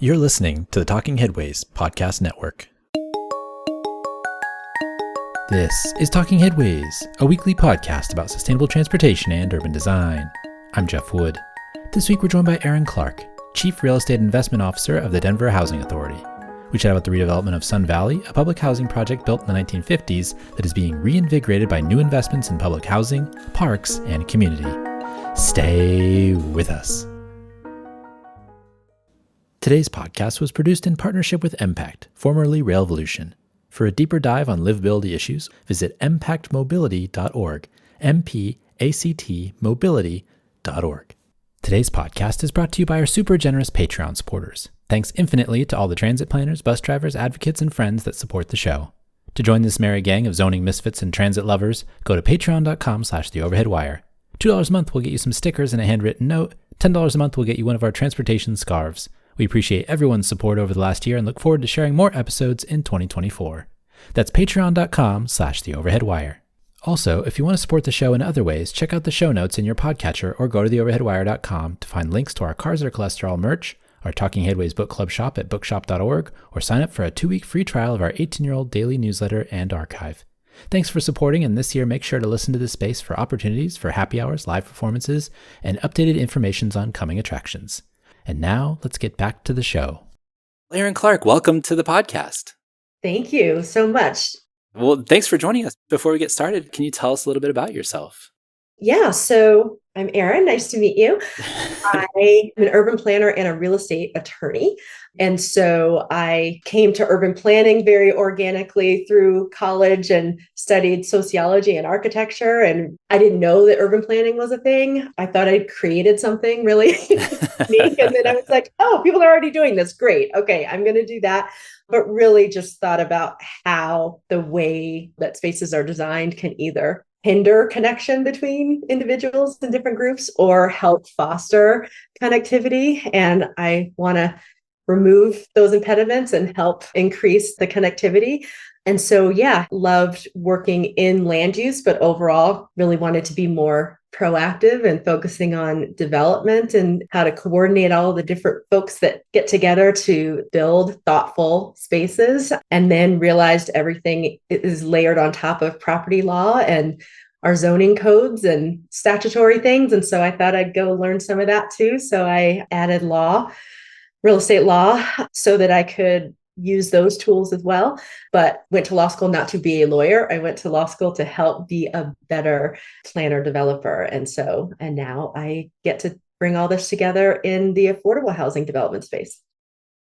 You're listening to the Talking Headways podcast network. This is Talking Headways, a weekly podcast about sustainable transportation and urban design. I'm Jeff Wood. This week we're joined by Erin Clark, Chief Real Estate Investment Officer of the Denver Housing Authority. We chat about the redevelopment of Sun Valley, a public housing project built in the 1950s that is being reinvigorated by new investments in public housing, parks, and community. Stay with us. Today's podcast was produced in partnership with Impact, formerly Railvolution. For a deeper dive on livability issues, visit impactmobility.org, mpactmobility.org. Today's podcast is brought to you by our super generous Patreon supporters. Thanks infinitely to all the transit planners, bus drivers, advocates, and friends that support the show. To join this merry gang of zoning misfits and transit lovers, go to patreon.com/theoverheadwire. $2 a month will get you some stickers and a handwritten note. $10 a month will get you one of our transportation scarves. We appreciate everyone's support over the last year and look forward to sharing more episodes in 2024. That's patreon.com/theoverheadwire. Also, if you want to support the show in other ways, check out the show notes in your podcatcher or go to theoverheadwire.com to find links to our Cars Are Cholesterol merch, our Talking Headways book club shop at bookshop.org, or sign up for a 2-week free trial of our 18-year-old daily newsletter and archive. Thanks for supporting, and this year make sure to listen to the space for opportunities for happy hours, live performances, and updated information on coming attractions. And now, let's get back to the show. Erin Clark, welcome to the podcast. Thank you so much. Well, thanks for joining us. Before we get started, can you tell us a little bit about yourself? Yeah, so I'm Erin. Nice to meet you. I'm an urban planner and a real estate attorney. And so I came to urban planning very organically through college and studied sociology and architecture. And I didn't know that urban planning was a thing. I thought I'd created something really unique. And then I was like, oh, people are already doing this. Great. Okay, I'm going to do that. But really just thought about how the way that spaces are designed can either hinder connection between individuals and different groups or help foster connectivity. And I want to remove those impediments and help increase the connectivity. And so, yeah, loved working in land use, but overall really wanted to be more proactive and focusing on development and how to coordinate all the different folks that get together to build thoughtful spaces. And then realized everything is layered on top of property law and our zoning codes and statutory things. And so I thought I'd go learn some of that too. So I added law, real estate law, so that I could use those tools as well, but went to law school not to be a lawyer. I went to law school to help be a better planner developer. And now I get to bring all this together in the affordable housing development space.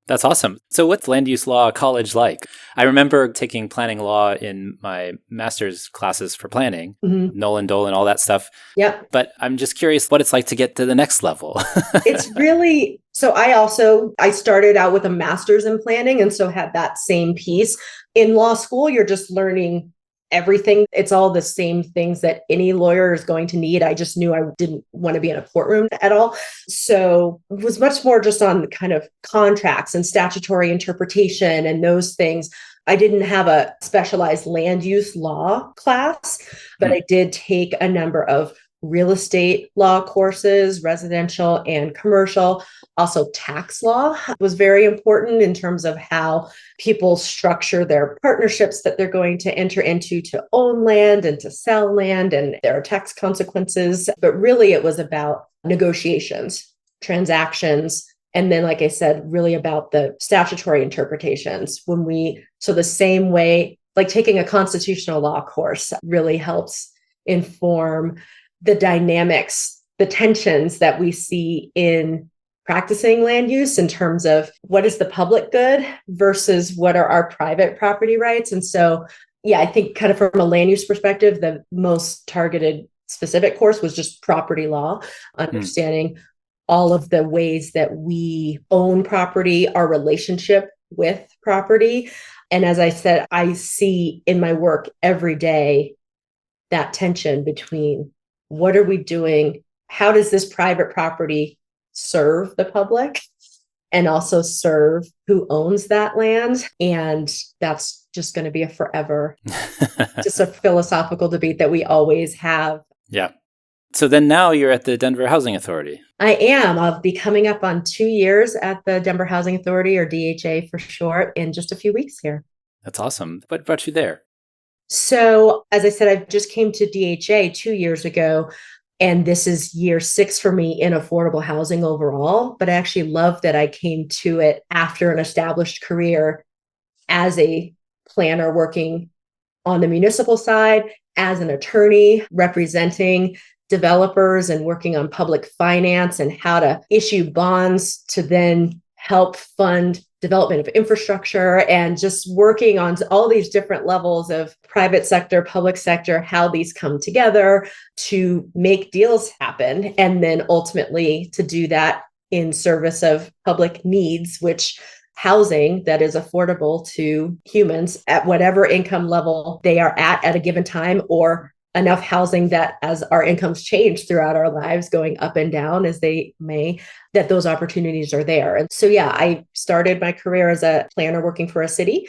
That's awesome. So what's land use law college like? I remember taking planning law in my master's classes for planning, Nolan, Dolan, all that stuff. Yep. But I'm just curious what it's like to get to the next level. It's really, so I started out with a master's in planning and so had that same piece. In law school, you're just learning everything. It's all the same things that any lawyer is going to need. I just knew I didn't want to be in a courtroom at all. So it was much more just on kind of contracts and statutory interpretation and those things. I didn't have a specialized land use law class, but I did take a number of real estate law courses, residential and commercial. Also, tax law was very important in terms of how people structure their partnerships that they're going to enter into to own land and to sell land, and there are tax consequences. But really, it was about negotiations, transactions, and then, like I said, really about the statutory interpretations. So the same way, like taking a constitutional law course really helps inform the dynamics, the tensions that we see in practicing land use in terms of what is the public good versus what are our private property rights. And so, yeah, I think kind of from a land use perspective, the most targeted specific course was just property law, understanding all of the ways that we own property, our relationship with property. And as I said, I see in my work every day that tension between what are we doing? How does this private property serve the public and also serve who owns that land? And that's just going to be a forever, just a philosophical debate that we always have. Yeah. So then now you're at the Denver Housing Authority. I am. I'll be coming up on 2 years at the Denver Housing Authority, or DHA for short, in just a few weeks here. That's awesome. What brought you there? So, as I said, I just came to DHA 2 years ago, and this is year 6 for me in affordable housing overall. But I actually love that I came to it after an established career as a planner working on the municipal side, as an attorney representing developers and working on public finance and how to issue bonds to then help fund development of infrastructure, and just working on all these different levels of private sector, public sector, how these come together to make deals happen. And then ultimately to do that in service of public needs, which housing that is affordable to humans at whatever income level they are at a given time, or enough housing that as our incomes change throughout our lives, going up and down as they may, that those opportunities are there. And so, yeah, I started my career as a planner working for a city,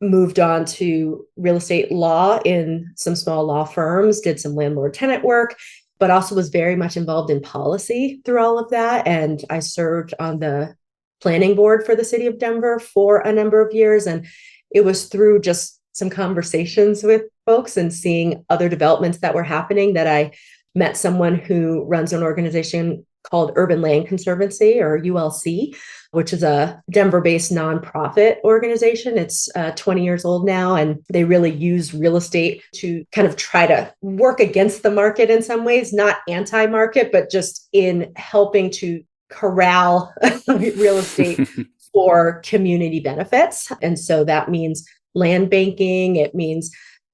moved on to real estate law in some small law firms, did some landlord tenant work, but also was very much involved in policy through all of that. And I served on the planning board for the city of Denver for a number of years. And it was through just some conversations with folks and seeing other developments that were happening that I met someone who runs an organization called Urban Land Conservancy, or ULC, which is a Denver-based nonprofit organization. It's 20 years old now, and they really use real estate to kind of try to work against the market in some ways, not anti-market, but just in helping to corral real estate for community benefits. And so that means land banking. It means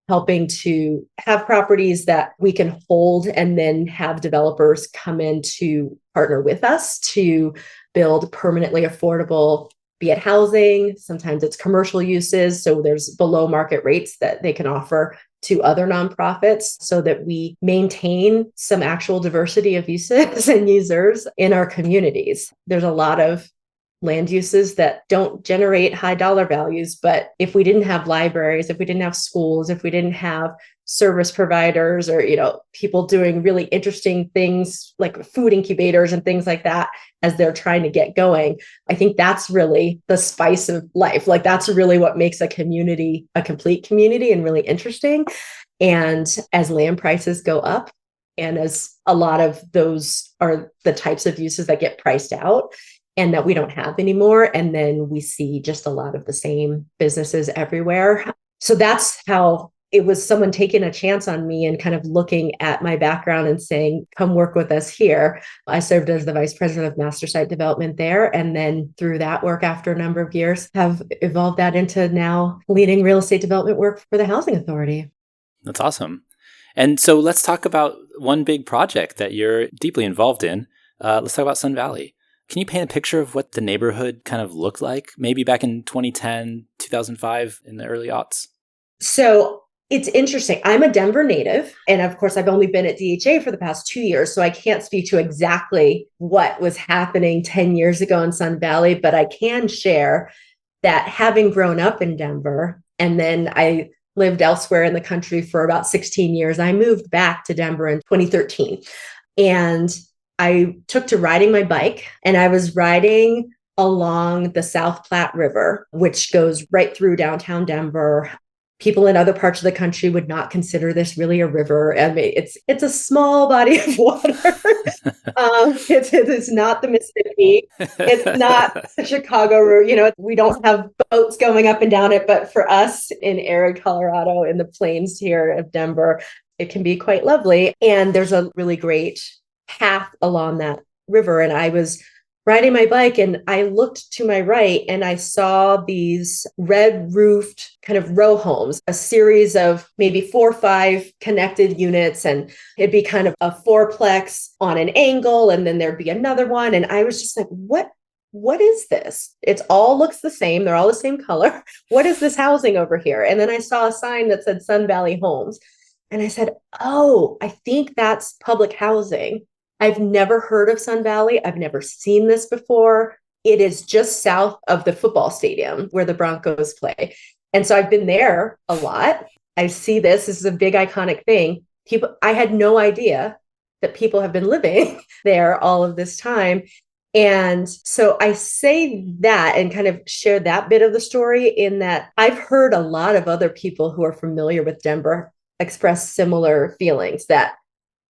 helping to have properties that we can hold and then have developers come in to partner with us to build permanently affordable, be it housing, sometimes it's commercial uses. So there's below market rates that they can offer to other nonprofits so that we maintain some actual diversity of uses and users in our communities. There's a lot of land uses that don't generate high dollar values. But if we didn't have libraries, if we didn't have schools, if we didn't have service providers or, people doing really interesting things like food incubators and things like that as they're trying to get going, I think that's really the spice of life. Like that's really what makes a community a complete community and really interesting. And as land prices go up, and as a lot of those are the types of uses that get priced out, and that we don't have anymore. And then we see just a lot of the same businesses everywhere. So that's how it was, someone taking a chance on me and kind of looking at my background and saying, come work with us here. I served as the vice president of master site development there. And then through that work, after a number of years, have evolved that into now leading real estate development work for the Housing Authority. That's awesome. And so let's talk about one big project that you're deeply involved in. Let's talk about Sun Valley. Can you paint a picture of what the neighborhood kind of looked like, maybe back in 2010, 2005, in the early aughts? So it's interesting. I'm a Denver native. And of course, I've only been at DHA for the past 2 years. So I can't speak to exactly what was happening 10 years ago in Sun Valley, but I can share that having grown up in Denver, and then I lived elsewhere in the country for about 16 years, I moved back to Denver in 2013. And I took to riding my bike, and I was riding along the South Platte River, which goes right through downtown Denver. People in other parts of the country would not consider this really a river. I mean, it's a small body of water. It's not the Mississippi. It's not the Chicago River. We don't have boats going up and down it. But for us in arid Colorado, in the plains here of Denver, it can be quite lovely. And there's a really great path along that river. And I was riding my bike and I looked to my right and I saw these red roofed kind of row homes, a series of maybe 4 or 5 connected units. And it'd be kind of a fourplex on an angle. And then there'd be another one. And I was just like, what is this? It all looks the same. They're all the same color. What is this housing over here? And then I saw a sign that said Sun Valley Homes. And I said, oh, I think that's public housing. I've never heard of Sun Valley. I've never seen this before. It is just south of the football stadium where the Broncos play. And so I've been there a lot. I see this. This is a big iconic thing. I had no idea that people have been living there all of this time. And so I say that and kind of share that bit of the story in that I've heard a lot of other people who are familiar with Denver express similar feelings that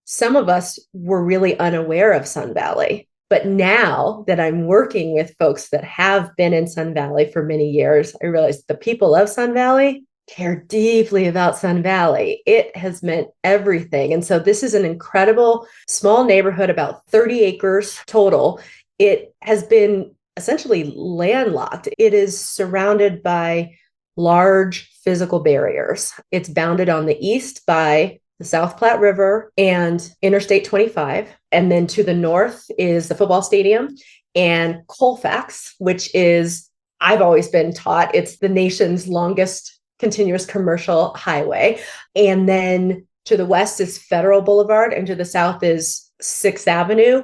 some of us were really unaware of Sun Valley. But now that I'm working with folks that have been in Sun Valley for many years, I realize the people of Sun Valley care deeply about Sun Valley. It has meant everything. And so this is an incredible small neighborhood, about 30 acres total. It has been essentially landlocked. It is surrounded by large physical barriers. It's bounded on the east by the South Platte River and Interstate 25. And then to the north is the football stadium and Colfax, which is, I've always been taught, it's the nation's longest continuous commercial highway. And then to the west is Federal Boulevard, and to the south is 6th Avenue.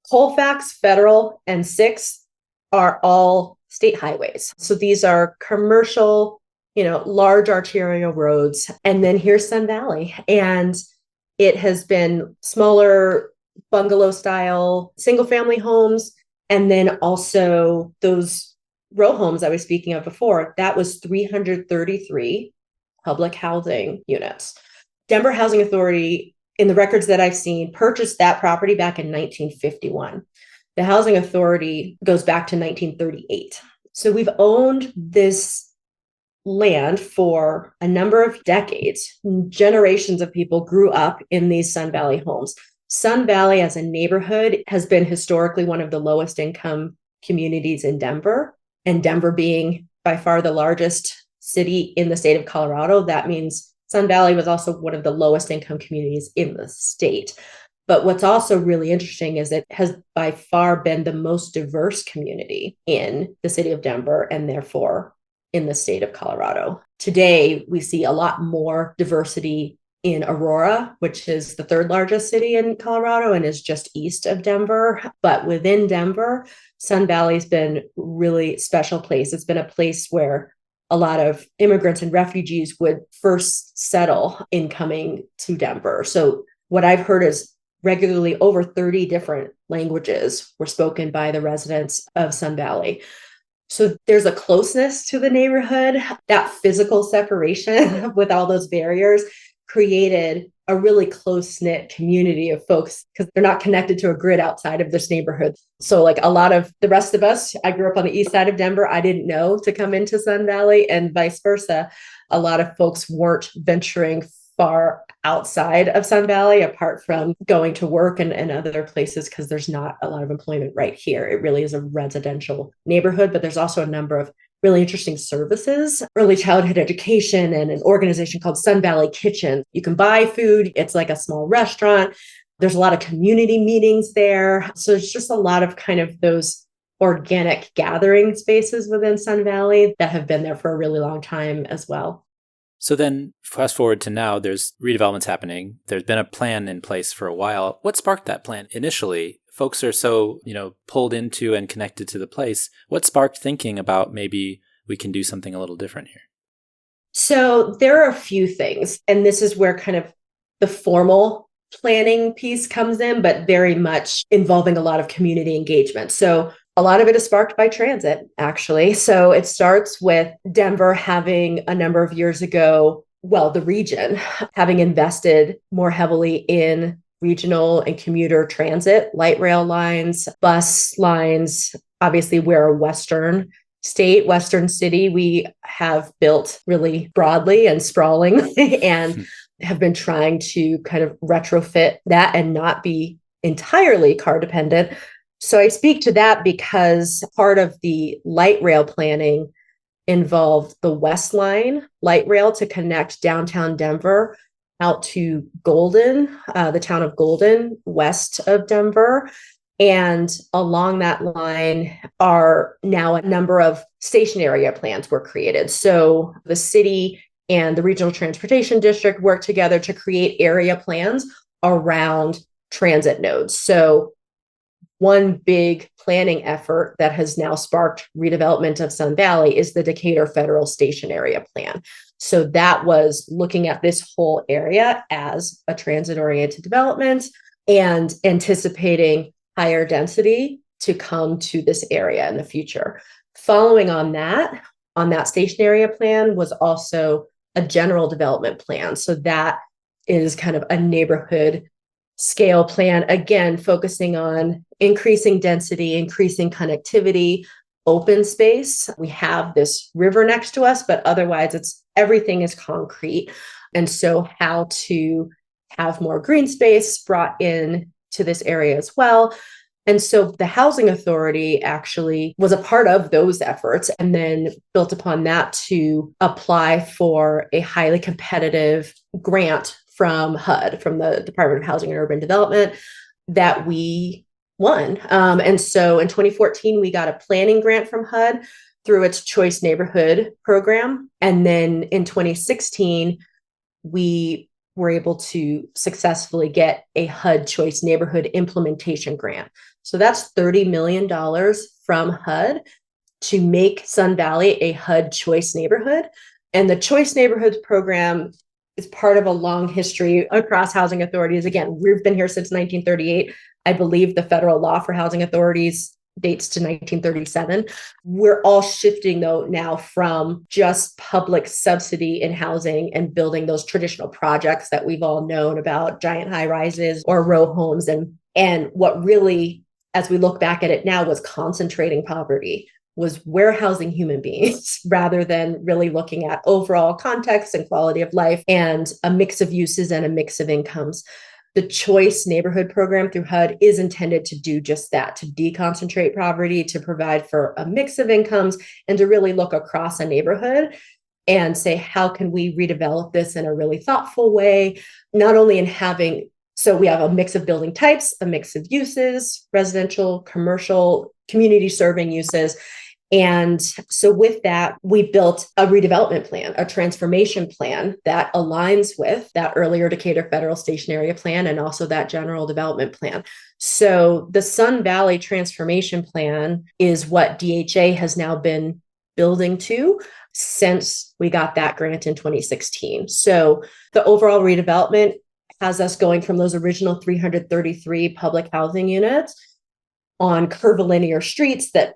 Colfax, Federal, and 6th are all state highways. So these are commercial, large arterial roads. And then here's Sun Valley. And it has been smaller bungalow style, single family homes. And then also those row homes I was speaking of before, that was 333 public housing units. Denver Housing Authority, in the records that I've seen, purchased that property back in 1951. The Housing Authority goes back to 1938. So we've owned this land for a number of decades. Generations of people grew up in these Sun Valley homes. Sun Valley as a neighborhood has been historically one of the lowest income communities in Denver. And Denver being by far the largest city in the state of Colorado, that means Sun Valley was also one of the lowest income communities in the state. But what's also really interesting is it has by far been the most diverse community in the city of Denver and therefore in the state of Colorado. Today, we see a lot more diversity in Aurora, which is the third largest city in Colorado and is just east of Denver. But within Denver, Sun Valley's been really special place. It's been a place where a lot of immigrants and refugees would first settle in coming to Denver. So what I've heard is regularly over 30 different languages were spoken by the residents of Sun Valley. So there's a closeness to the neighborhood. That physical separation with all those barriers created a really close-knit community of folks because they're not connected to a grid outside of this neighborhood. So like a lot of the rest of us, I grew up on the east side of Denver. I didn't know to come into Sun Valley, and vice versa. A lot of folks weren't venturing far outside of Sun Valley, apart from going to work and other places, because there's not a lot of employment right here. It really is a residential neighborhood, but there's also a number of really interesting services, early childhood education, and an organization called Sun Valley Kitchen. You can buy food. It's like a small restaurant. There's a lot of community meetings there. So there's just a lot of kind of those organic gathering spaces within Sun Valley that have been there for a really long time as well. So then fast forward to now, there's redevelopments happening. There's been a plan in place for a while. What sparked that plan initially? Folks are so, pulled into and connected to the place. What sparked thinking about maybe we can do something a little different here? So there are a few things, and this is where kind of the formal planning piece comes in, but very much involving a lot of community engagement. So a lot of it is sparked by transit, actually. So it starts with Denver having a number of years ago, the region having invested more heavily in regional and commuter transit, light rail lines, bus lines. Obviously, we're a Western state, Western city. We have built really broadly and sprawling and have been trying to kind of retrofit that and not be entirely car dependent. So I speak to that because part of the light rail planning involved the West Line light rail to connect downtown Denver out to Golden, the town of Golden, west of Denver. And along that line are now a number of station area plans were created. So the city and the Regional Transportation District worked together to create area plans around transit nodes. So one big planning effort that has now sparked redevelopment of Sun Valley is the Decatur Federal Station Area Plan. So that was looking at this whole area as a transit-oriented development and anticipating higher density to come to this area in the future. Following on that station area plan was also a general development plan. So that is kind of a neighborhood scale plan, again, focusing on increasing density, increasing connectivity, open space. We have this river next to us, but otherwise everything is concrete. And so how to have more green space brought in to this area as well. And so the Housing Authority actually was a part of those efforts, and then built upon that to apply for a highly competitive grant from HUD, from the Department of Housing and Urban Development, that we won. And so in 2014, we got a planning grant from HUD through its Choice Neighborhood program. And then in 2016, we were able to successfully get a HUD Choice Neighborhood implementation grant. So that's $30 million from HUD to make Sun Valley a HUD Choice neighborhood. And the Choice Neighborhoods program is part of a long history across housing authorities. Again, we've been here since 1938. I believe the federal law for housing authorities dates to 1937. We're all shifting, though, now from just public subsidy in housing and building those traditional projects that we've all known about, giant high rises or row homes. And what really, as we look back at it now, was concentrating poverty, was warehousing human beings rather than really looking at overall context and quality of life and a mix of uses and a mix of incomes. The Choice Neighborhood program through HUD is intended to do just that, to deconcentrate poverty, to provide for a mix of incomes, and to really look across a neighborhood and say, how can we redevelop this in a really thoughtful way, not only in having, so we have a mix of building types, a mix of uses, residential, commercial, community serving uses. And so with that, we built a redevelopment plan, a transformation plan that aligns with that earlier Decatur Federal Station Area Plan and also that general development plan. So the Sun Valley Transformation Plan is what DHA has now been building to since we got that grant in 2016. So the overall redevelopment has us going from those original 333 public housing units on curvilinear streets that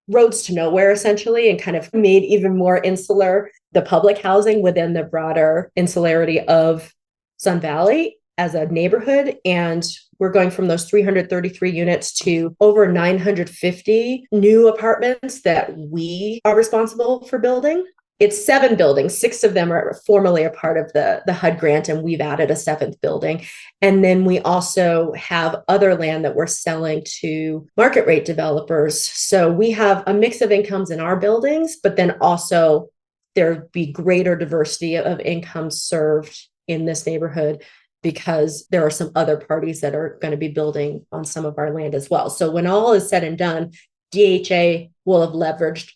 roads to nowhere, essentially, and kind of made even more insular the public housing within the broader insularity of Sun Valley as a neighborhood. And we're going from those 333 units to over 950 new apartments that we are responsible for building. It's 7 buildings. 6 of them are formally a part of the HUD grant, and we've added a 7th building. And then we also have other land that we're selling to market rate developers. So we have a mix of incomes in our buildings, but then also there'd be greater diversity of incomes served in this neighborhood because there are some other parties that are going to be building on some of our land as well. So when all is said and done, DHA will have leveraged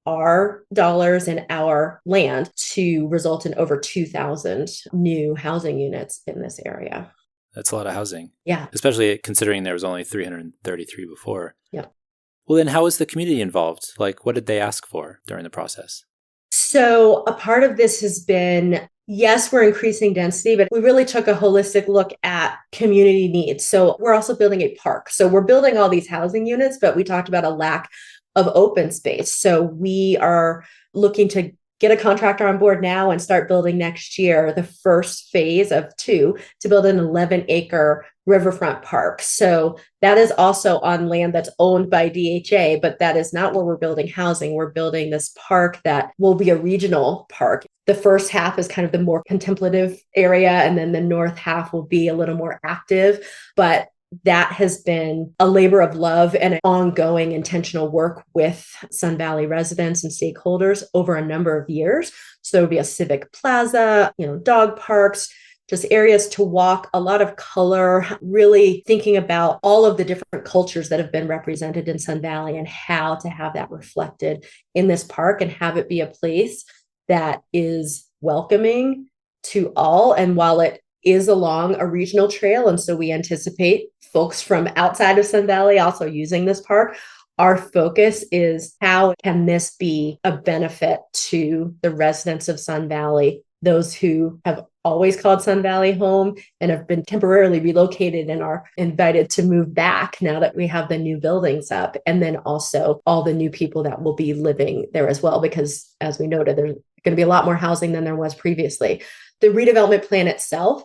our dollars and our land to result in over 2,000 new housing units in this area. That's a lot of housing. Yeah. Especially considering there was only 333 before. Yeah. Well, then how was the community involved? Like, what did they ask for during the process? So a part of this has been, yes, we're increasing density, but we really took a holistic look at community needs. So we're also building a park. So we're building all these housing units, but we talked about a lack of open space. So we are looking to get a contractor on board now and start building next year the first phase of 2 to build an 11-acre riverfront park. So that is also on land that's owned by DHA, but that is not where we're building housing. We're building this park that will be a regional park. The first half is kind of the more contemplative area, and then the north half will be a little more active. But that has been a labor of love and an ongoing intentional work with Sun Valley residents and stakeholders over a number of years. So there will be a civic plaza, dog parks, just areas to walk, a lot of color, really thinking about all of the different cultures that have been represented in Sun Valley and how to have that reflected in this park and have it be a place that is welcoming to all. And while it is along a regional trail, and so we anticipate folks from outside of Sun Valley also using this park, our focus is how can this be a benefit to the residents of Sun Valley, those who have always called Sun Valley home and have been temporarily relocated and are invited to move back now that we have the new buildings up. And then also all the new people that will be living there as well, because as we noted, there's going to be a lot more housing than there was previously. The redevelopment plan itself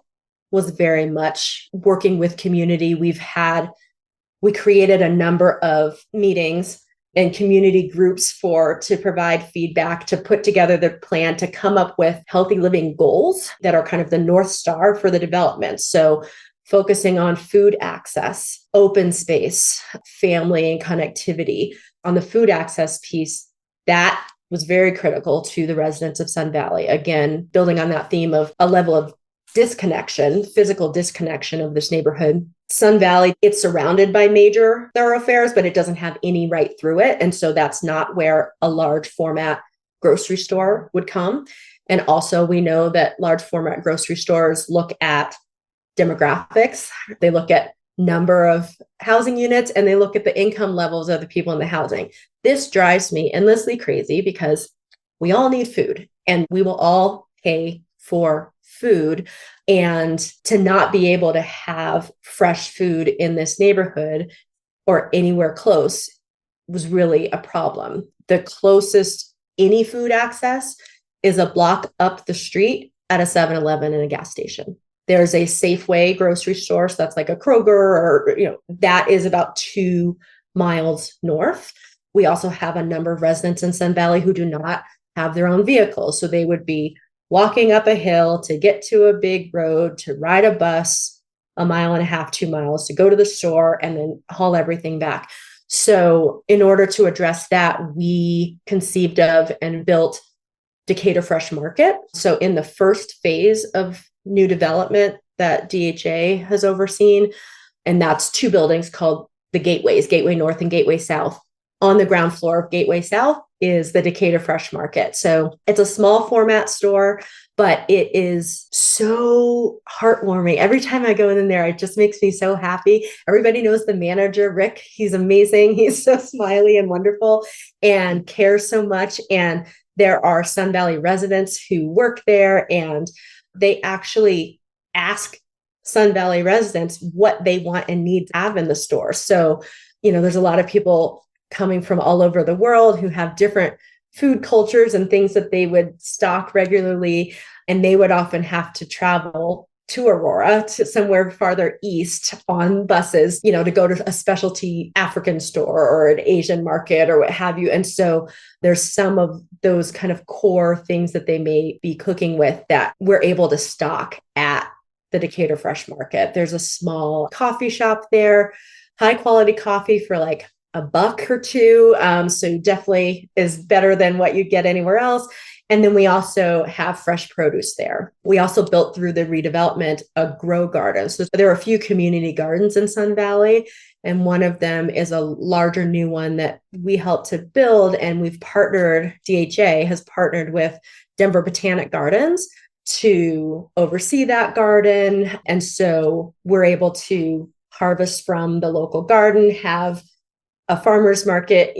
was very much working with community. We created a number of meetings and community groups to provide feedback, to put together the plan, to come up with healthy living goals that are kind of the North Star for the development. So focusing on food access, open space, family and connectivity. On the food access piece, that was very critical to the residents of Sun Valley. Again, building on that theme of a level of disconnection, physical disconnection of this neighborhood. Sun Valley, it's surrounded by major thoroughfares, but it doesn't have any right through it. And so that's not where a large format grocery store would come. And also we know that large format grocery stores look at demographics. They look at number of housing units and they look at the income levels of the people in the housing. This drives me endlessly crazy because we all need food and we will all pay for food, and to not be able to have fresh food in this neighborhood or anywhere close was really a problem. The closest any food access is a block up the street at a 7-Eleven and a gas station. There's a Safeway grocery store, so that's like a Kroger, or that is about 2 miles north. We also have a number of residents in Sun Valley who do not have their own vehicles, so they would be walking up a hill to get to a big road, to ride a bus 1.5 miles, 2 miles, to go to the store and then haul everything back. So in order to address that, we conceived of and built Decatur Fresh Market. So in the first phase of new development that DHA has overseen, and that's 2 buildings called the Gateways, Gateway North and Gateway South. On the ground floor of Gateway South is the Decatur Fresh Market. So it's a small format store, but it is so heartwarming. Every time I go in there, it just makes me so happy. Everybody knows the manager, Rick. He's amazing. He's so smiley and wonderful and cares so much. And there are Sun Valley residents who work there, and they actually ask Sun Valley residents what they want and need to have in the store. So, there's a lot of people coming from all over the world who have different food cultures and things that they would stock regularly. And they would often have to travel to Aurora, to somewhere farther east on buses, to go to a specialty African store or an Asian market or what have you. And so there's some of those kind of core things that they may be cooking with that we're able to stock at the Decatur Fresh Market. There's a small coffee shop there, high quality coffee for like $1 or $2. So definitely is better than what you get anywhere else. And then we also have fresh produce there. We also built through the redevelopment a grow garden. So there are a few community gardens in Sun Valley, and one of them is a larger new one that we helped to build. And DHA has partnered with Denver Botanic Gardens to oversee that garden. And so we're able to harvest from the local garden, have a farmer's market,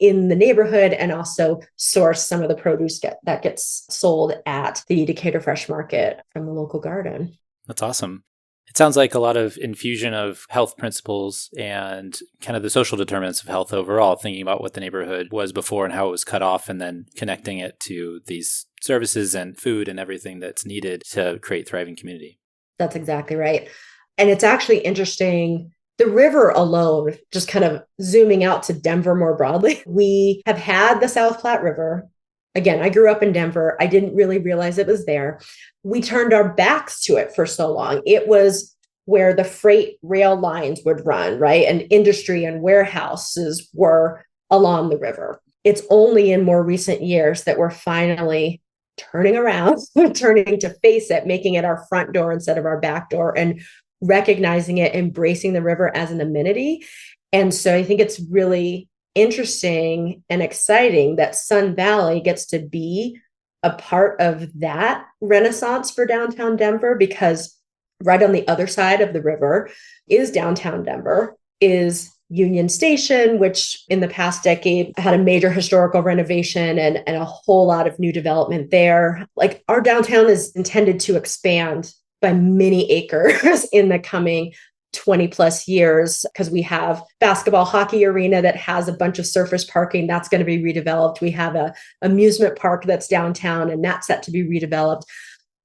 in the neighborhood, and also source some of the produce that gets sold at the Decatur Fresh Market from the local garden. That's awesome. It sounds like a lot of infusion of health principles and kind of the social determinants of health overall, thinking about what the neighborhood was before and how it was cut off, and then connecting it to these services and food and everything that's needed to create thriving community. That's exactly right. And it's actually interesting. The river alone, just kind of zooming out to Denver more broadly, we have had the South Platte River. Again, I grew up in Denver. I didn't really realize it was there. We turned our backs to it for so long. It was where the freight rail lines would run, right? And industry and warehouses were along the river. It's only in more recent years that we're finally turning around, turning to face it, making it our front door instead of our back door, and recognizing it, embracing the river as an amenity. And so I think it's really interesting and exciting that Sun Valley gets to be a part of that renaissance for downtown Denver, because right on the other side of the river is downtown Denver, is Union Station, which in the past decade had a major historical renovation and a whole lot of new development there. Like our downtown is intended to expand by many acres in the coming 20 plus years, because we have basketball hockey arena that has a bunch of surface parking that's going to be redeveloped. We have a amusement park that's downtown and that's set to be redeveloped.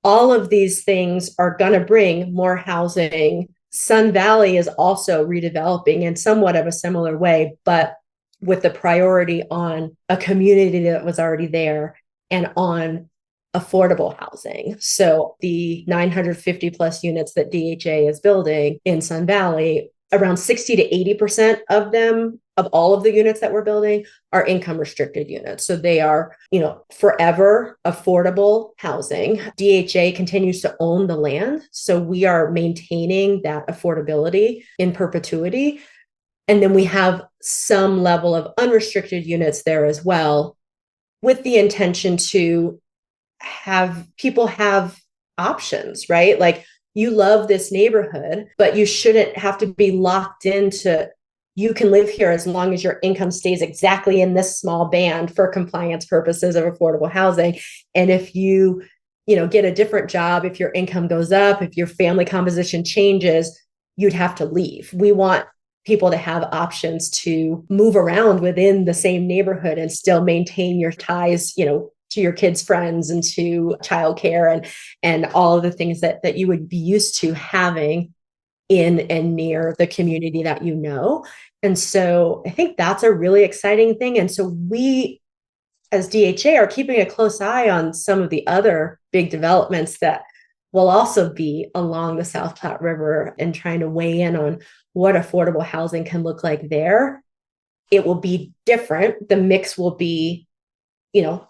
All of these things are going to bring more housing. Sun Valley is also redeveloping in somewhat of a similar way, but with the priority on a community that was already there and on affordable housing. So the 950 plus units that DHA is building in Sun Valley, around 60 to 80% of them, of all of the units that we're building, are income restricted units. So they are, forever affordable housing. DHA continues to own the land. So we are maintaining that affordability in perpetuity. And then we have some level of unrestricted units there as well, with the intention to have people have options, right? Like, you love this neighborhood, but you shouldn't have to be locked into, you can live here as long as your income stays exactly in this small band for compliance purposes of affordable housing. And if you get a different job, if your income goes up, if your family composition changes, you'd have to leave. We want people to have options to move around within the same neighborhood and still maintain your ties, to your kids' friends and to childcare and all of the things that you would be used to having in and near the community that you know. And so I think that's a really exciting thing. And so we, as DHA, are keeping a close eye on some of the other big developments that will also be along the South Platte River and trying to weigh in on what affordable housing can look like there. It will be different. The mix will be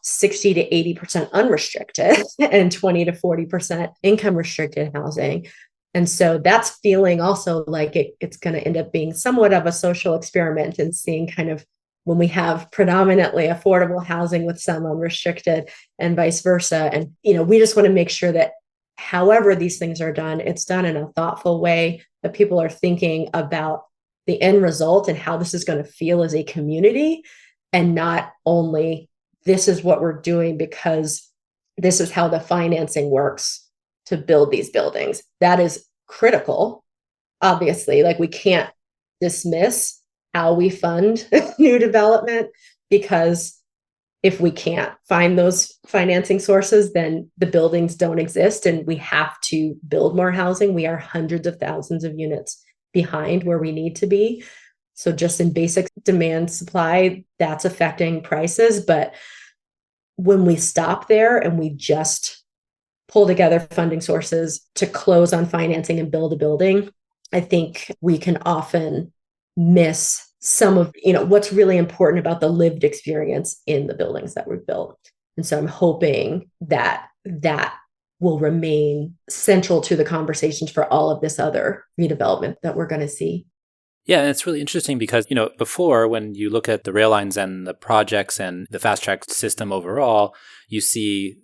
60 to 80% unrestricted and 20 to 40% income restricted housing. And so that's feeling also like it's going to end up being somewhat of a social experiment, and seeing kind of when we have predominantly affordable housing with some unrestricted and vice versa. And, we just want to make sure that however these things are done, it's done in a thoughtful way, that people are thinking about the end result and how this is going to feel as a community, and not only this is what we're doing because this is how the financing works to build these buildings. That is critical, obviously. Like, we can't dismiss how we fund new development, because if we can't find those financing sources, then the buildings don't exist and we have to build more housing. We are hundreds of thousands of units behind where we need to be. So just in basic demand supply, that's affecting prices. But when we stop there and we just pull together funding sources to close on financing and build a building, I think we can often miss some of what's really important about the lived experience in the buildings that we've built. And so I'm hoping that will remain central to the conversations for all of this other redevelopment that we're going to see. Yeah, and it's really interesting because, before, when you look at the rail lines and the projects and the fast track system overall, you see,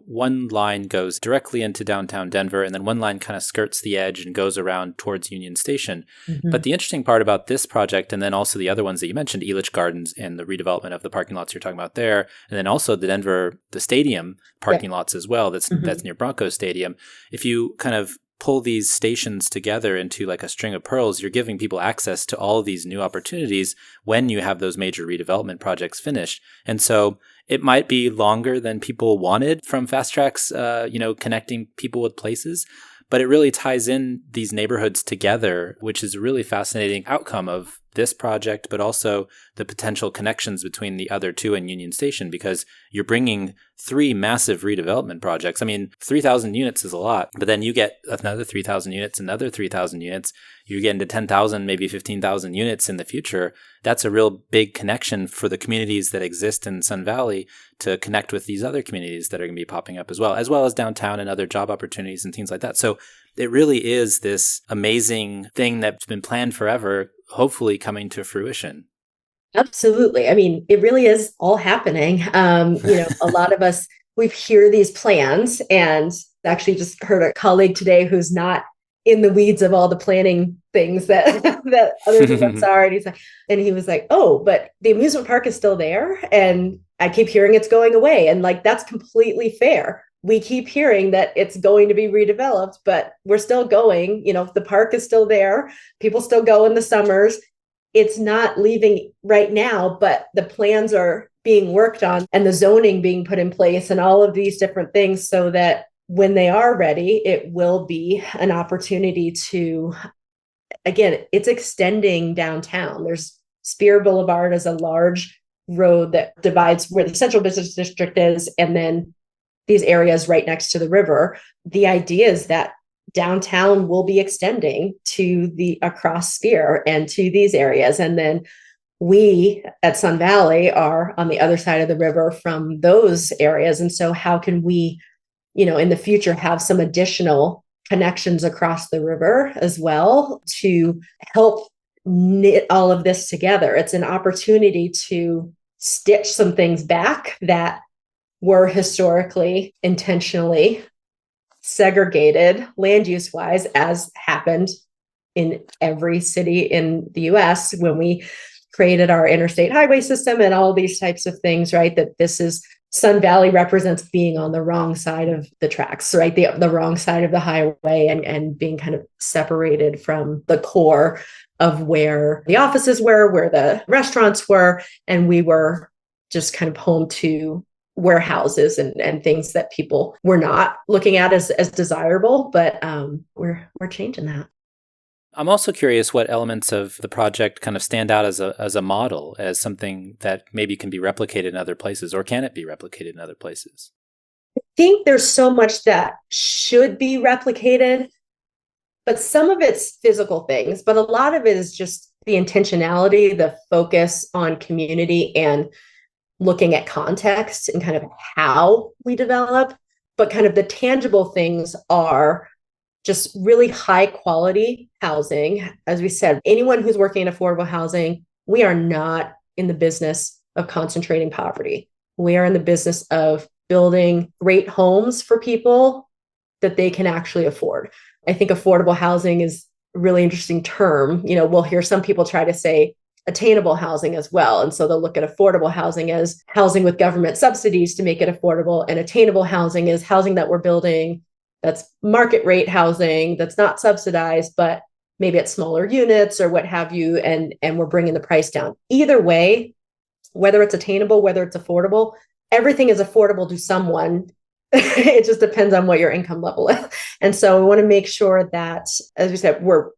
one line goes directly into downtown Denver, and then one line kind of skirts the edge and goes around towards Union Station. Mm-hmm. But the interesting part about this project, and then also the other ones that you mentioned, Elitch Gardens and the redevelopment of the parking lots you're talking about there, and then also the stadium parking lots as well, that's near Broncos Stadium. If you kind of pull these stations together into like a string of pearls, you're giving people access to all of these new opportunities when you have those major redevelopment projects finished. And so it might be longer than people wanted from fast tracks, connecting people with places, but it really ties in these neighborhoods together, which is a really fascinating outcome of this project, but also the potential connections between the other two and Union Station, because you're bringing three massive redevelopment projects. I mean, 3,000 units is a lot, but then you get another 3,000 units, another 3,000 units. You get into 10,000, maybe 15,000 units in the future. That's a real big connection for the communities that exist in Sun Valley to connect with these other communities that are going to be popping up as well as downtown and other job opportunities and things like that. So it really is this amazing thing that's been planned forever, hopefully coming to fruition. Absolutely. I mean, it really is all happening. A lot of us, we hear these plans, and actually just heard a colleague today who's not in the weeds of all the planning things that that other events are. And he was like, oh, but the amusement park is still there. And I keep hearing it's going away. And like, that's completely fair. We keep hearing that it's going to be redeveloped, but we're still going, the park is still there. People still go in the summers. It's not leaving right now, but the plans are being worked on and the zoning being put in place and all of these different things so that when they are ready, it will be an opportunity to, again, it's extending downtown. There's Spear Boulevard as a large road that divides where the central business district is, and then these areas right next to the river. The idea is that downtown will be extending to the across Spear and to these areas. And then we at Sun Valley are on the other side of the river from those areas. And so how can we, in the future have some additional connections across the river as well to help knit all of this together? It's an opportunity to stitch some things back that were historically intentionally segregated land use wise, as happened in every city in the US when we created our interstate highway system and all these types of things, right? That this is Sun Valley represents being on the wrong side of the tracks, right? The wrong side of the highway and being kind of separated from the core of where the offices were, where the restaurants were. And we were just kind of home to warehouses and things that people were not looking at as desirable, but we're changing that. I'm also curious what elements of the project kind of stand out as a model, as something that maybe can be replicated in other places, or can it be replicated in other places? I think there's so much that should be replicated, but some of it's physical things, but a lot of it is just the intentionality, the focus on community and looking at context and kind of how we develop. But kind of the tangible things are just really high quality housing. As we said, anyone who's working in affordable housing, we are not in the business of concentrating poverty. We are in the business of building great homes for people that they can actually afford. I think affordable housing is a really interesting term. We'll hear some people try to say attainable housing as well. And so they'll look at affordable housing as housing with government subsidies to make it affordable. And attainable housing is housing that we're building that's market rate housing, that's not subsidized, but maybe it's smaller units or what have you, and we're bringing the price down. Either way, whether it's attainable, whether it's affordable, everything is affordable to someone. It just depends on what your income level is. And so we want to make sure that, as we said, we're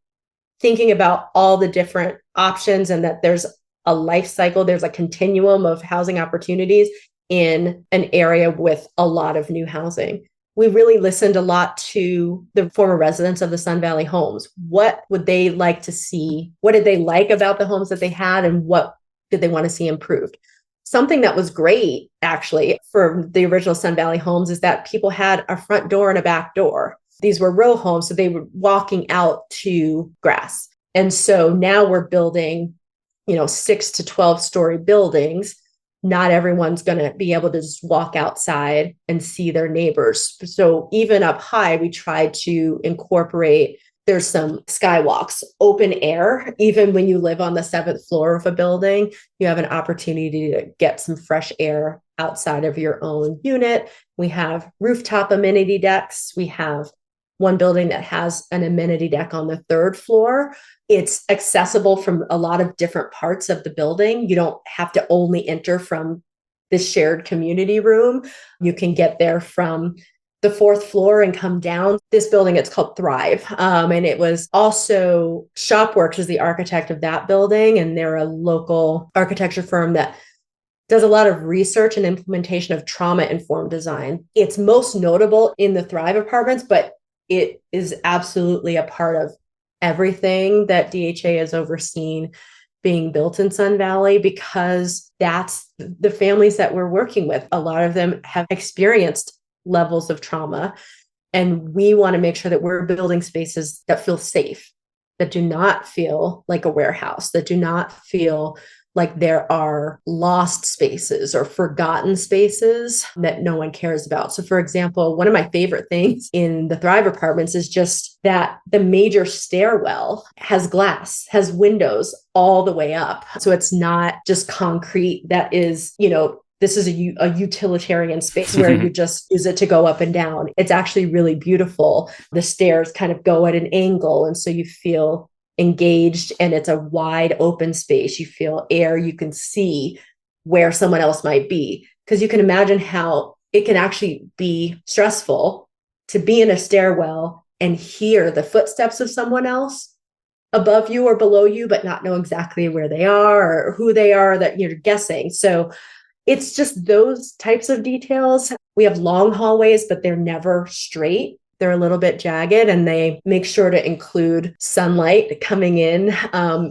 thinking about all the different options and that there's a life cycle, there's a continuum of housing opportunities in an area with a lot of new housing. We really listened a lot to the former residents of the Sun Valley homes. What would they like to see? What did they like about the homes that they had? And what did they want to see improved? Something that was great, actually, for the original Sun Valley homes is that people had a front door and a back door. These were row homes, so they were walking out to grass. And so now we're building, 6 to 12-story buildings. Not everyone's going to be able to just walk outside and see their neighbors. So even up high, we try to incorporate, there's some skywalks, open air. Even when you live on the 7th floor of a building, you have an opportunity to get some fresh air outside of your own unit. We have rooftop amenity decks. We have one building that has an amenity deck on the 3rd floor. It's accessible from a lot of different parts of the building. You don't have to only enter from the shared community room. You can get there from the 4th floor and come down. This building, it's called Thrive. And it was also Shopworks is the architect of that building. And they're a local architecture firm that does a lot of research and implementation of trauma-informed design. It's most notable in the Thrive apartments, but it is absolutely a part of everything that DHA has overseen being built in Sun Valley, because that's the families that we're working with. A lot of them have experienced levels of trauma, and we want to make sure that we're building spaces that feel safe, that do not feel like a warehouse, that do not feel like there are lost spaces or forgotten spaces that no one cares about. So, for example, one of my favorite things in the Thrive apartments is just that the major stairwell has glass, has windows all the way up. So it's not just concrete that is, this is a utilitarian space where you just use it to go up and down. It's actually really beautiful. The stairs kind of go at an angle. And so you feel engaged, and it's a wide open space. You feel air, you can see where someone else might be, because you can imagine how it can actually be stressful to be in a stairwell and hear the footsteps of someone else above you or below you, but not know exactly where they are or who they are, that you're guessing. So it's just those types of details. We have long hallways, but they're never straight. They're a little bit jagged, and they make sure to include sunlight coming in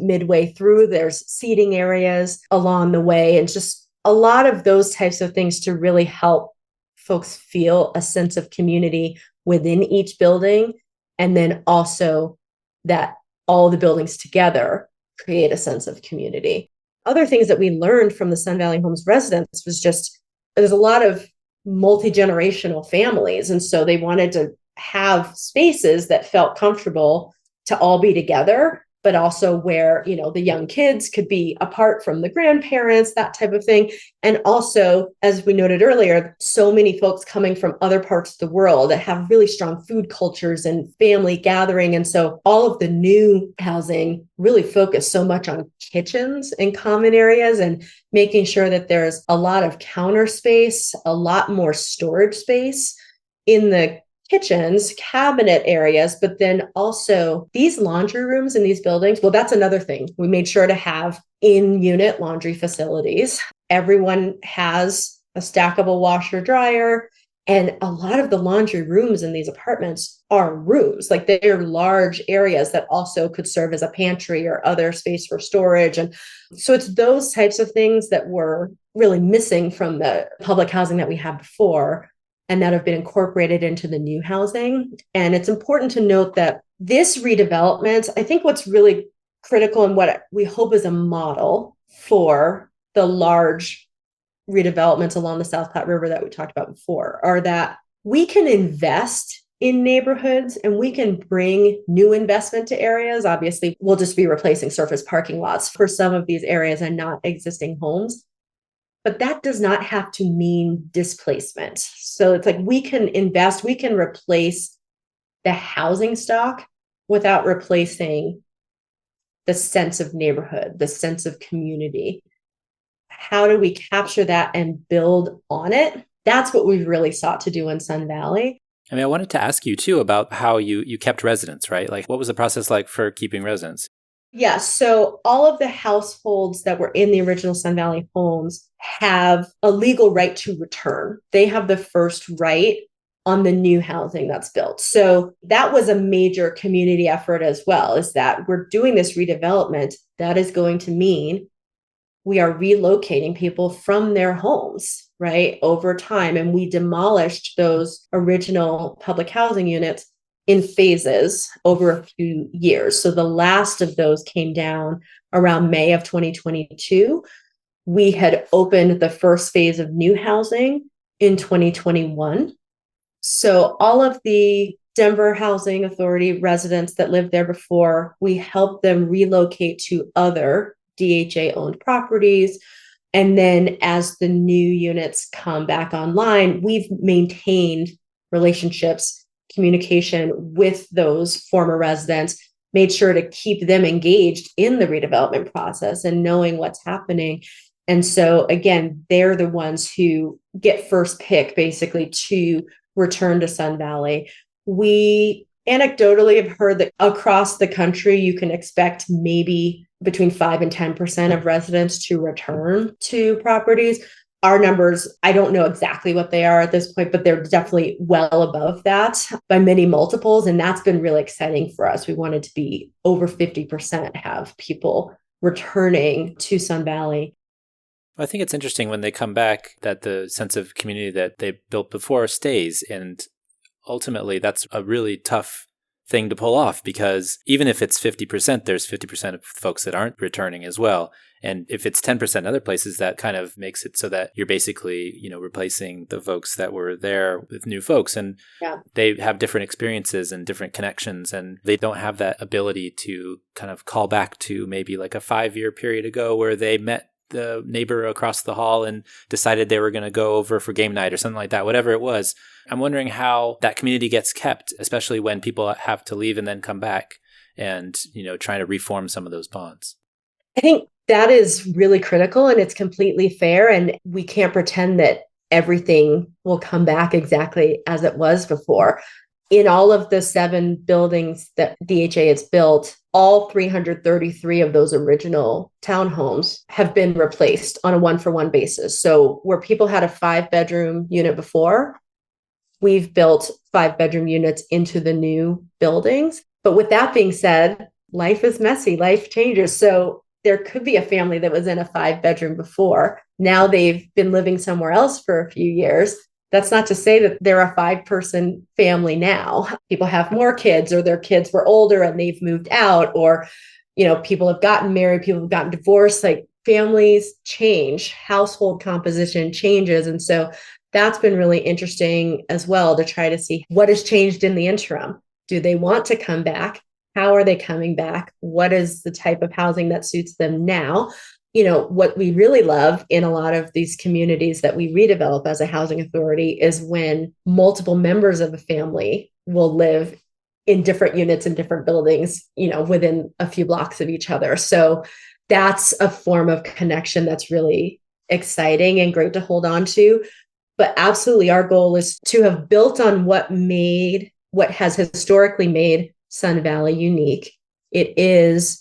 midway through. There's seating areas along the way, and just a lot of those types of things to really help folks feel a sense of community within each building. And then also that all the buildings together create a sense of community. Other things that we learned from the Sun Valley Homes residents was just there's a lot of multi-generational families. And so they wanted to have spaces that felt comfortable to all be together, but also where, the young kids could be apart from the grandparents, that type of thing. And also, as we noted earlier, so many folks coming from other parts of the world that have really strong food cultures and family gathering. And so all of the new housing really focused so much on kitchens and common areas and making sure that there's a lot of counter space, a lot more storage space in the kitchens, cabinet areas, but then also these laundry rooms in these buildings. Well, that's another thing. We made sure to have in-unit laundry facilities. Everyone has a stackable washer dryer, and a lot of the laundry rooms in these apartments are rooms. Like they're large areas that also could serve as a pantry or other space for storage. And so it's those types of things that were really missing from the public housing that we had before, and that have been incorporated into the new housing. And it's important to note that this redevelopment, I think what's really critical and what we hope is a model for the large redevelopments along the South Platte River that we talked about before, are that we can invest in neighborhoods and we can bring new investment to areas. Obviously, we'll just be replacing surface parking lots for some of these areas and not existing homes. But that does not have to mean displacement. So it's like we can invest, we can replace the housing stock without replacing the sense of neighborhood, the sense of community. How do we capture that and build on it? That's what we've really sought to do in Sun Valley. I mean, I wanted to ask you too about how you kept residents, right? Like, what was the process like for keeping residents? Yeah, so all of the households that were in the original Sun Valley homes have a legal right to return. They have the first right on the new housing that's built. So that was a major community effort as well, is that we're doing this redevelopment. That is going to mean we are relocating people from their homes, right, over time. And we demolished those original public housing units in phases over a few years. So the last of those came down around May of 2022. We had opened the first phase of new housing in 2021. So all of the Denver Housing Authority residents that lived there before, we helped them relocate to other DHA-owned properties. And then as the new units come back online, we've maintained relationships, communication with those former residents, made sure to keep them engaged in the redevelopment process and knowing what's happening. And so again, they're the ones who get first pick basically to return to Sun Valley. We anecdotally have heard that across the country, you can expect maybe between 5 and 10% of residents to return to properties. Our numbers, I don't know exactly what they are at this point, but they're definitely well above that by many multiples. And that's been really exciting for us. We wanted to be over 50% have people returning to Sun Valley. I think it's interesting when they come back that the sense of community that they built before stays. And ultimately, that's a really tough thing to pull off, because even if it's 50%, there's 50% of folks that aren't returning as well. And if it's 10% other places, that kind of makes it so that you're basically, replacing the folks that were there with new folks. And they have different experiences and different connections, and they don't have that ability to kind of call back to maybe like a 5-year period ago where they met the neighbor across the hall and decided they were going to go over for game night or something like that, whatever it was. I'm wondering how that community gets kept, especially when people have to leave and then come back and, trying to reform some of those bonds. I think that is really critical, and it's completely fair. And we can't pretend that everything will come back exactly as it was before. In all of the 7 buildings that DHA has built, all 333 of those original townhomes have been replaced on a 1-for-1 basis. So where people had a 5-bedroom unit before, we've built 5-bedroom units into the new buildings. But with that being said, life is messy, life changes. So there could be a family that was in a 5-bedroom before. Now they've been living somewhere else for a few years. That's not to say that they're a 5-person family now. People have more kids, or their kids were older and they've moved out, or, people have gotten married, people have gotten divorced. Like, families change, household composition changes. And so that's been really interesting as well, to try to see what has changed in the interim. Do they want to come back? How are they coming back? What is the type of housing that suits them now? What we really love in a lot of these communities that we redevelop as a housing authority is when multiple members of a family will live in different units in different buildings, within a few blocks of each other. So that's a form of connection that's really exciting and great to hold on to. But absolutely, our goal is to have built on what has historically made Sun Valley unique. It is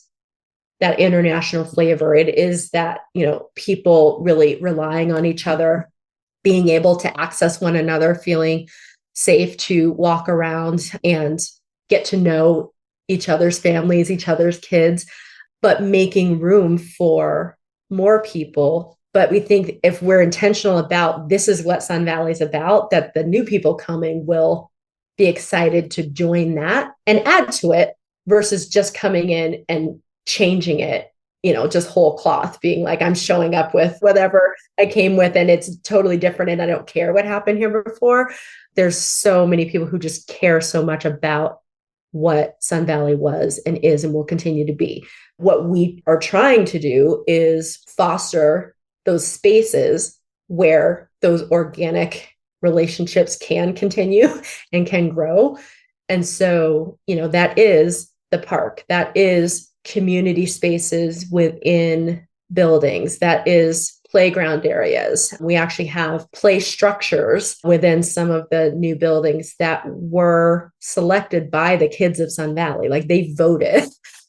that international flavor. It is that, people really relying on each other, being able to access one another, feeling safe to walk around and get to know each other's families, each other's kids, but making room for more people. But we think if we're intentional about this is what Sun Valley is about, that the new people coming will be excited to join that and add to it, versus just coming in and changing it, just whole cloth, being like, I'm showing up with whatever I came with and it's totally different and I don't care what happened here before. There's so many people who just care so much about what Sun Valley was and is and will continue to be. What we are trying to do is foster those spaces where those organic relationships can continue and can grow. And so, that is the park, that is community spaces within buildings, that is playground areas. We actually have play structures within some of the new buildings that were selected by the kids of Sun Valley. Like, they voted.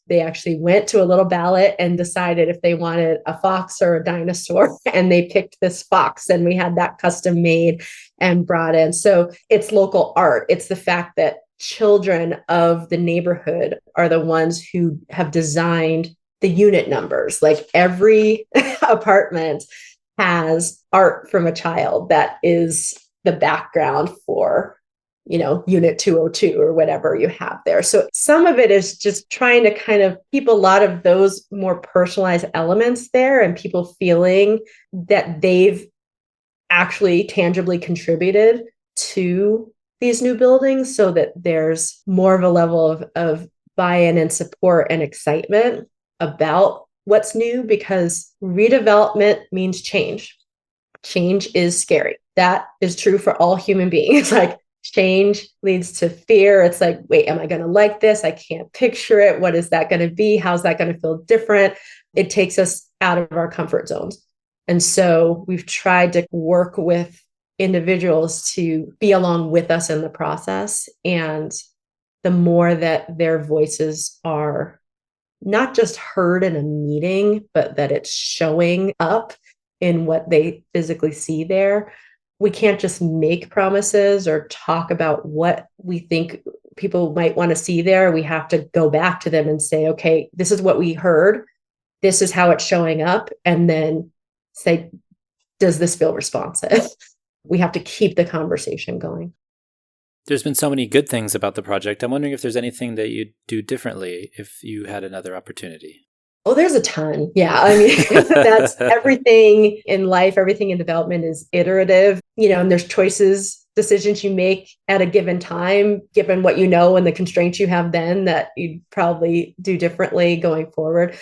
They actually went to a little ballot and decided if they wanted a fox or a dinosaur, and they picked this fox, and we had that custom made and brought in. So it's local art. It's the fact that children of the neighborhood are the ones who have designed the unit numbers. Like, every apartment has art from a child that is the background for, unit 202 or whatever you have there. So some of it is just trying to kind of keep a lot of those more personalized elements there, and people feeling that they've actually tangibly contributed to these new buildings, so that there's more of a level of buy-in and support and excitement about what's new, because redevelopment means change. Change is scary. That is true for all human beings. Like, change leads to fear. It's like, wait, am I going to like this? I can't picture it. What is that going to be? How's that going to feel different? It takes us out of our comfort zones. And so we've tried to work with individuals to be along with us in the process. And the more that their voices are not just heard in a meeting, but that it's showing up in what they physically see there. We can't just make promises or talk about what we think people might want to see there. We have to go back to them and say, okay, this is what we heard. This is how it's showing up. And then say, does this feel responsive? We have to keep the conversation going. There's been so many good things about the project. I'm wondering if there's anything that you'd do differently if you had another opportunity. Oh, there's a ton. Yeah. I mean, that's everything in life, everything in development is iterative, and there's decisions you make at a given time, given what you know and the constraints you have then that you'd probably do differently going forward.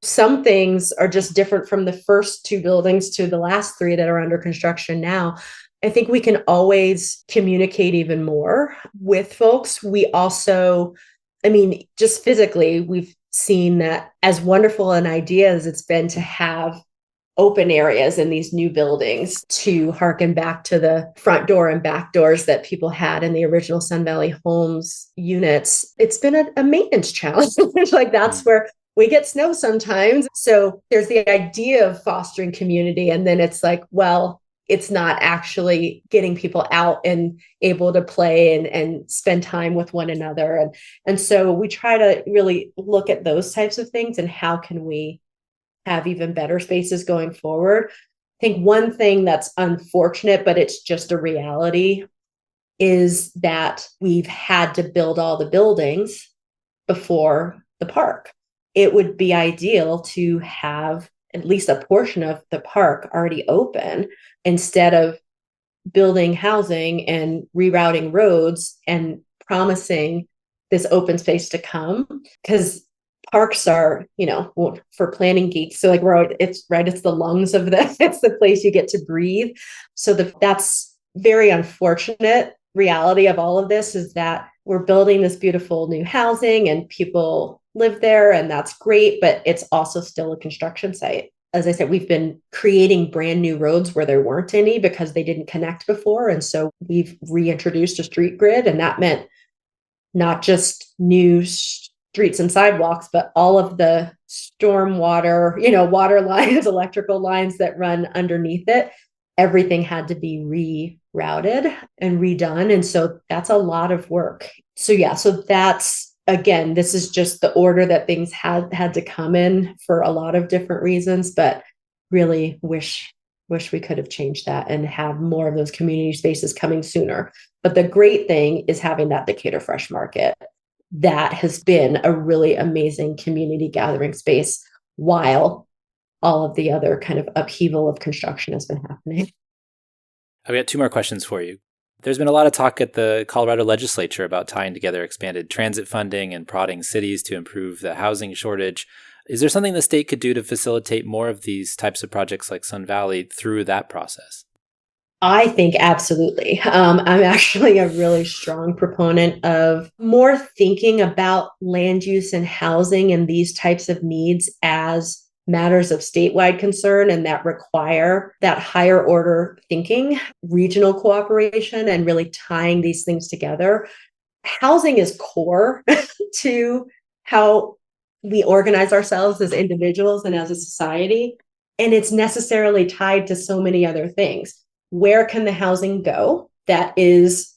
Some things are just different from the first two buildings to the last three that are under construction now. I think we can always communicate even more with folks. We also, just physically, we've seen that as wonderful an idea as it's been to have open areas in these new buildings to harken back to the front door and back doors that people had in the original Sun Valley Homes units. It's been a maintenance challenge. Like that's where we get snow sometimes. So there's the idea of fostering community. And then it's like, well, it's not actually getting people out and able to play and spend time with one another. And so we try to really look at those types of things and how can we have even better spaces going forward. I think one thing that's unfortunate, but it's just a reality, is that we've had to build all the buildings before the park. It would be ideal to have at least a portion of the park already open instead of building housing and rerouting roads and promising this open space to come. Because parks are, for planning geeks. So it's the lungs of it's the place you get to breathe. So that's very unfortunate reality of all of this, is that we're building this beautiful new housing and people live there, and that's great, but it's also still a construction site. As I said, we've been creating brand new roads where there weren't any because they didn't connect before. And so we've reintroduced a street grid, and that meant not just new streets and sidewalks, but all of the storm water, water lines, electrical lines that run underneath it. Everything had to be rerouted and redone. And so that's a lot of work. So that's, again, this is just the order that things had to come in for a lot of different reasons, but really wish we could have changed that and have more of those community spaces coming sooner. But the great thing is having that Decatur Fresh Market. That has been a really amazing community gathering space while all of the other kind of upheaval of construction has been happening. I've got two more questions for you. There's been a lot of talk at the Colorado legislature about tying together expanded transit funding and prodding cities to improve the housing shortage. Is there something the state could do to facilitate more of these types of projects like Sun Valley through that process? I think absolutely. I'm actually a really strong proponent of more thinking about land use and housing and these types of needs as matters of statewide concern and that require that higher order thinking, regional cooperation, and really tying these things together. Housing is core to how we organize ourselves as individuals and as a society, and it's necessarily tied to so many other things. Where can the housing go that is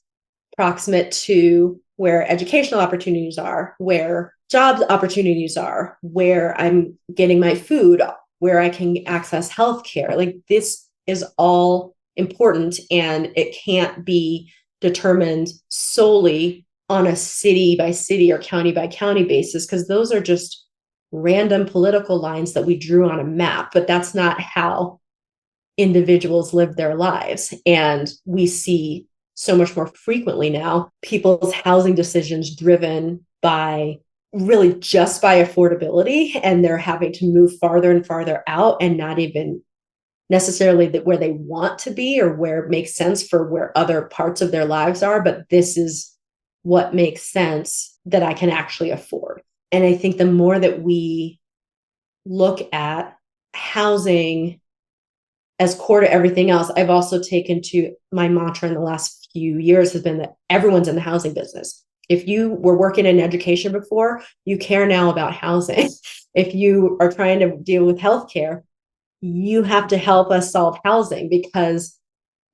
proximate to where educational opportunities are, where job opportunities are, where I'm getting my food, where I can access healthcare? Like, this is all important, and it can't be determined solely on a city by city or county by county basis, because those are just random political lines that we drew on a map, but that's not how individuals live their lives. And we see so much more frequently now people's housing decisions driven by really just by affordability, and they're having to move farther and farther out and not even necessarily where they want to be or where it makes sense for where other parts of their lives are, but this is what makes sense that I can actually afford. And I think the more that we look at housing as core to everything else, I've also taken to my mantra in the last few years has been that everyone's in the housing business. If you were working in education before, you care now about housing. If you are trying to deal with healthcare, you have to help us solve housing, because,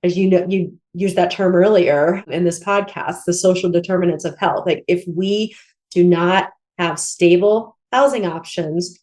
as you know, you used that term earlier in this podcast, the social determinants of health. Like, if we do not have stable housing options,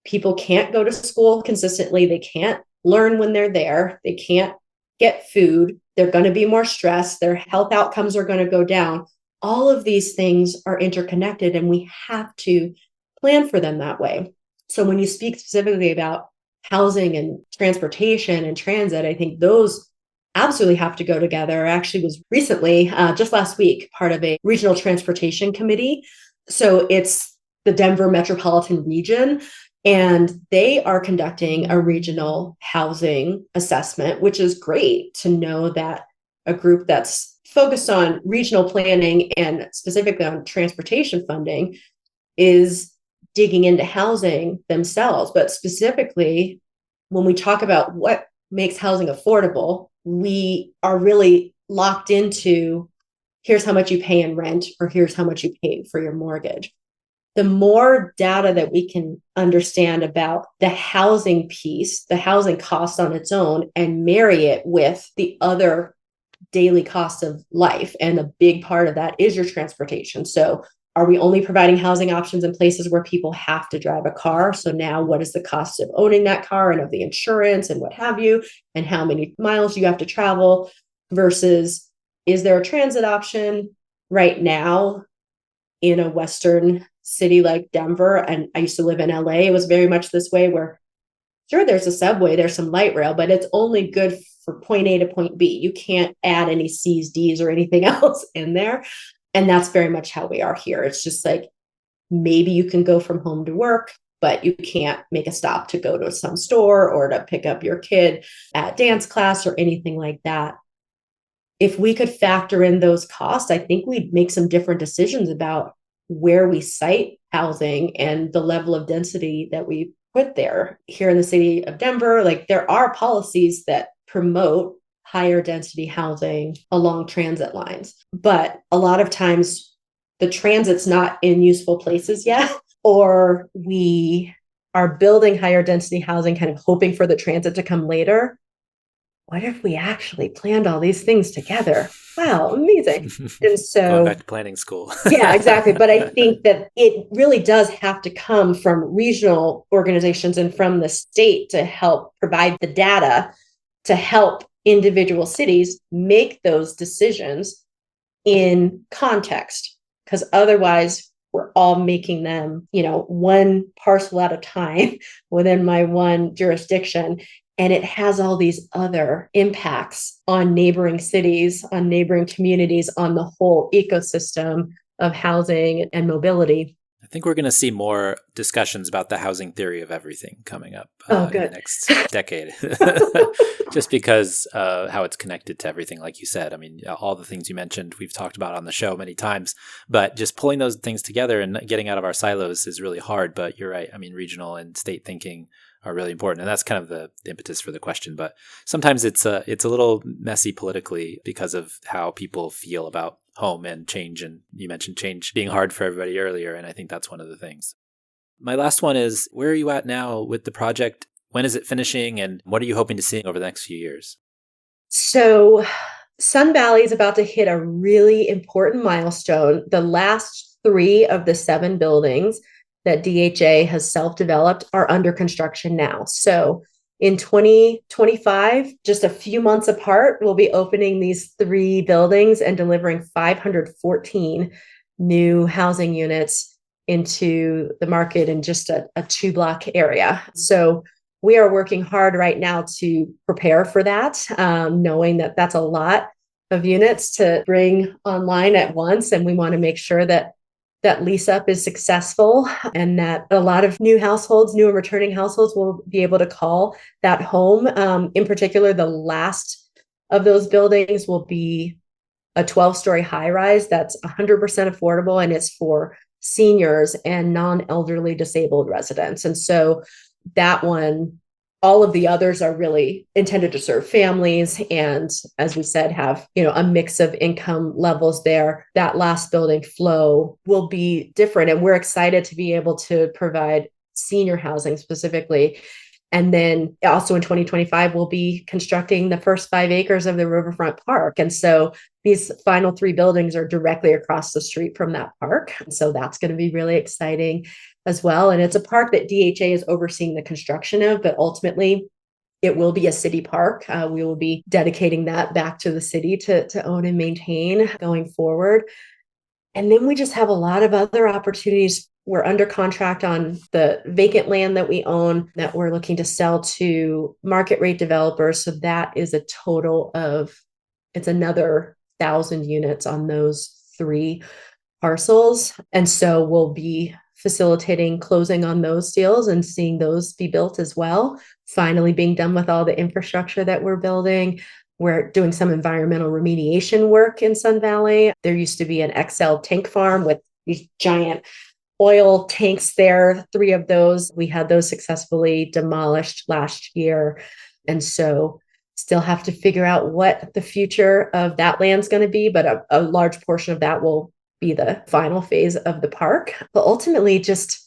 people can't go to school consistently. They can't learn when they're there. They can't get food. they're going to be more stressed, their health outcomes are going to go down. All of these things are interconnected, and we have to plan for them that way. So when you speak specifically about housing and transportation and transit, I think those absolutely have to go together. I actually was recently, just last week, part of a regional transportation committee. So it's the Denver metropolitan region, and they are conducting a regional housing assessment, which is great to know that a group that's focused on regional planning and specifically on transportation funding is digging into housing themselves. But specifically, when we talk about what makes housing affordable, we are really locked into here's how much you pay in rent or here's how much you pay for your mortgage. The more data that we can understand about the housing piece, the housing cost on its own, and marry it with the other daily costs of life. And a big part of that is your transportation. So are we only providing housing options in places where people have to drive a car? So now what is the cost of owning that car and of the insurance and what have you, and how many miles you have to travel versus is there a transit option right now in a Western city like Denver? And I used to live in LA. It was very much this way where sure, there's a subway, there's some light rail, but it's only good for point A to point B. You can't add any C's, D's, or anything else in there. And that's very much how we are here. It's just like maybe you can go from home to work, but you can't make a stop to go to some store or to pick up your kid at dance class or anything like that. If we could factor in those costs, I think we'd make some different decisions about where we site housing and the level of density that we put there. Here in the city of Denver, like there are policies that promote higher density housing along transit lines. But a lot of times the transit's not in useful places yet, or we are building higher density housing, kind of hoping for the transit to come later. What if we actually planned all these things together? Wow, amazing. And so going back to planning school. Yeah, exactly. But I think that it really does have to come from regional organizations and from the state to help provide the data to help individual cities make those decisions in context, because otherwise we're all making them, one parcel at a time within my one jurisdiction. And it has all these other impacts on neighboring cities, on neighboring communities, on the whole ecosystem of housing and mobility. I think we're going to see more discussions about the housing theory of everything coming up in the next decade, just because how it's connected to everything, like you said. I mean, all the things you mentioned, we've talked about on the show many times, but just pulling those things together and getting out of our silos is really hard. But you're right. I mean, regional and state thinking are really important. And that's kind of the impetus for the question. But sometimes it's a little messy politically because of how people feel about home and change. And you mentioned change being hard for everybody earlier. And I think that's one of the things. My last one is, where are you at now with the project? When is it finishing? And what are you hoping to see over the next few years? So Sun Valley is about to hit a really important milestone. The last 3 of the 7 buildings that DHA has self-developed are under construction now. So in 2025, just a few months apart, we'll be opening these 3 buildings and delivering 514 new housing units into the market in just a 2-block area. So we are working hard right now to prepare for that, knowing that that's a lot of units to bring online at once. And we want to make sure that lease up is successful and that a lot of new households, new and returning households will be able to call that home. In particular, the last of those buildings will be a 12-story high rise that's 100% affordable, and it's for seniors and non-elderly disabled residents. And so that one, all of the others are really intended to serve families. And as we said, have, a mix of income levels there. That last building flow will be different. And we're excited to be able to provide senior housing specifically. And then also in 2025, we'll be constructing the first 5 acres of the Riverfront Park. And so these final 3 buildings are directly across the street from that park. And so that's going to be really exciting as well. And it's a park that DHA is overseeing the construction of, but ultimately It will be a city park. We will be dedicating that back to the city to own and maintain going forward. And then we just have a lot of other opportunities. We're under contract on the vacant land that we own that we're looking to sell to market rate developers. So that is a total of, it's another 1,000 units on those 3 parcels. And so we'll be facilitating closing on those deals and seeing those be built as well. Finally being done with all the infrastructure that we're building. We're doing some environmental remediation work in Sun Valley. There used to be an XL tank farm with these giant oil tanks there. 3 of those, we had those successfully demolished last year. And so still have to figure out what the future of that land's going to be, but a large portion of that will be the final phase of the park. But ultimately just,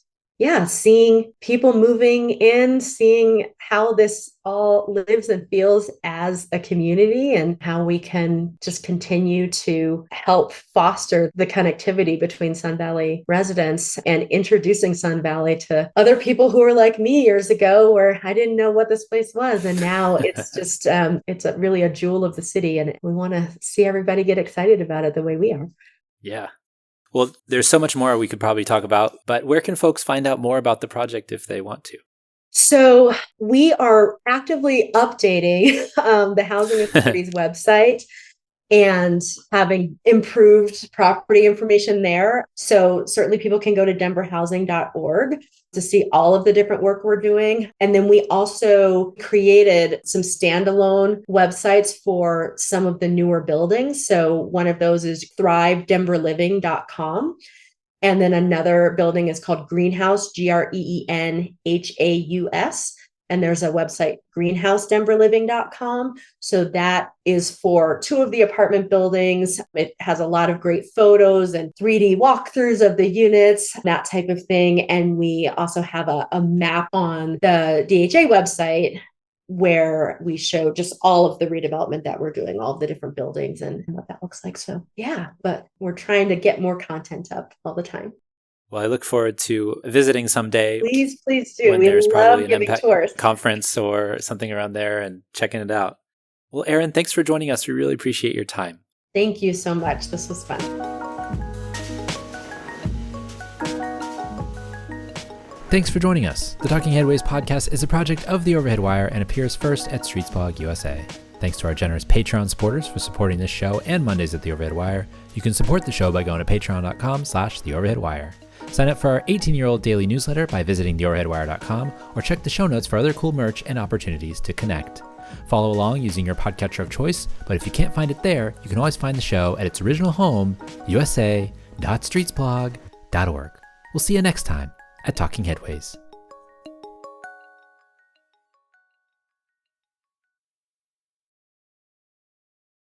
seeing people moving in, seeing how this all lives and feels as a community and how we can just continue to help foster the connectivity between Sun Valley residents and introducing Sun Valley to other people who were like me years ago, where I didn't know what this place was. And now it's just, it's really a jewel of the city. And we want to see everybody get excited about it the way we are. Yeah. Well, there's so much more we could probably talk about, but where can folks find out more about the project if they want to? So we are actively updating the Housing Authority's website and having improved property information there. So certainly people can go to denverhousing.org to see all of the different work we're doing. And then we also created some standalone websites for some of the newer buildings. So one of those is thrivedenverliving.com. And then another building is called Greenhouse, Greenhaus. And there's a website, greenhousedenverliving.com. So that is for 2 of the apartment buildings. It has a lot of great photos and 3D walkthroughs of the units, that type of thing. And we also have a map on the DHA website where we show just all of the redevelopment that we're doing, all of the different buildings and what that looks like. So but we're trying to get more content up all the time. Well, I look forward to visiting someday. Please do. When There's probably an giving tours. Conference or something around there and checking it out. Well, Erin, thanks for joining us. We really appreciate your time. Thank you so much. This was fun. Thanks for joining us. The Talking Headways podcast is a project of The Overhead Wire and appears first at Streetsblog USA. Thanks to our generous Patreon supporters for supporting this show and Mondays at The Overhead Wire. You can support the show by going to patreon.com/TheOverheadWire. Sign up for our 18-year-old daily newsletter by visiting theoverheadwire.com or check the show notes for other cool merch and opportunities to connect. Follow along using your podcatcher of choice, but if you can't find it there, you can always find the show at its original home, usa.streetsblog.org. We'll see you next time at Talking Headways.